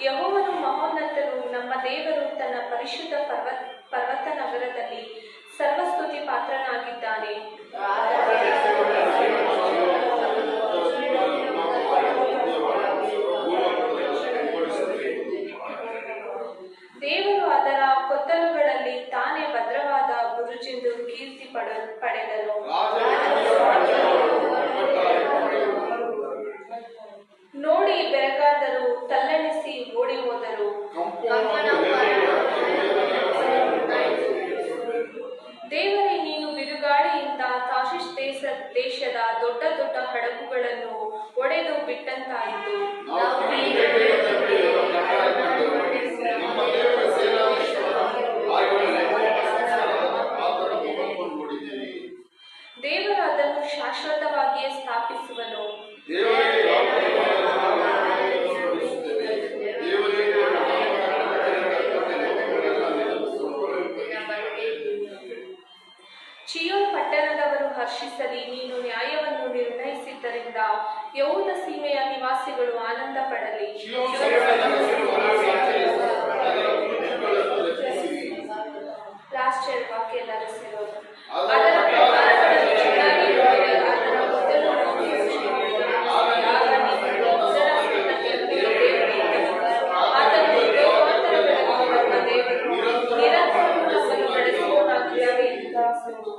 ಯೆಹೋವನು ಮಹೋನ್ನತನು, ನಮ್ಮ ದೇವರು ತನ್ನ ಪರಿಶುದ್ಧ ಪರ್ವತ ನಗರದಲ್ಲಿ ಸರ್ವಸ್ತುತಿ ಪಾತ್ರನಾಗಿದ್ದಾನೆ. ದೇವರು ಅದರ ಕೊತ್ತಲುಗಳಲ್ಲಿ ತಾನೇ ಭದ್ರವಾದ ಬುರುಜೆಂದು ಕೀರ್ತಿ ಪಡೆದನು. ನೋಡಿ ಬೆರಗಾದರು, ತಲ್ಲಣಿಸಿ ಓಡಿ ಹೋದರು. ದೇವರೇ, ನೀನು ಬಿರುಗಾಳಿಯಿಂದ ತಾರ್ಷೀಷ್ ದೇಶದ ದೊಡ್ಡ ದೊಡ್ಡ ಹಡಗುಗಳನ್ನು ಒಡೆದು ಬಿಟ್ಟಂತಾಯಿತು. ದೇವರು ಅದನ್ನು ಶಾಶ್ವತವಾಗಿಯೇ ಸ್ಥಾಪಿಸುವನು. ಚೀಯೋನ್ ಪಟ್ಟಣದವರು ಹರ್ಷಿಸಲಿ, ನೀನು ನ್ಯಾಯವನ್ನು ನಿರ್ಣಯಿಸಿದ್ದರಿಂದ ಯೆಹೂದ ಸೀಮೆಯ ನಿವಾಸಿಗಳು ಆನಂದ ಪಡಲಿ. ಲಾಸ್ಟ್ ಎರಡು ವಾಕ್ಯ ಎಲ್ಲರೂ ಸೇರೋದು. ಅದರ ಪ್ರಕಾರಗಳನ್ನು ಚೆನ್ನಾಗಿ ನೋಡಿ, ಅದರ ಮೊದಲು ನೋಡಿ ಯೋಚಿಸಿರಿ. ಆಗ ನೀವು ಆತನು ಲೋಕಾಂತರಗಳಲ್ಲಿ ನಮ್ಮ ದೇವರು ನಿರಂತರವೂ ನಮ್ಮನ್ನು ನಡೆಸುವವನಾಗಿದ್ದಾನೆ ಎಂದು ಭಾವಿಸುವುದು.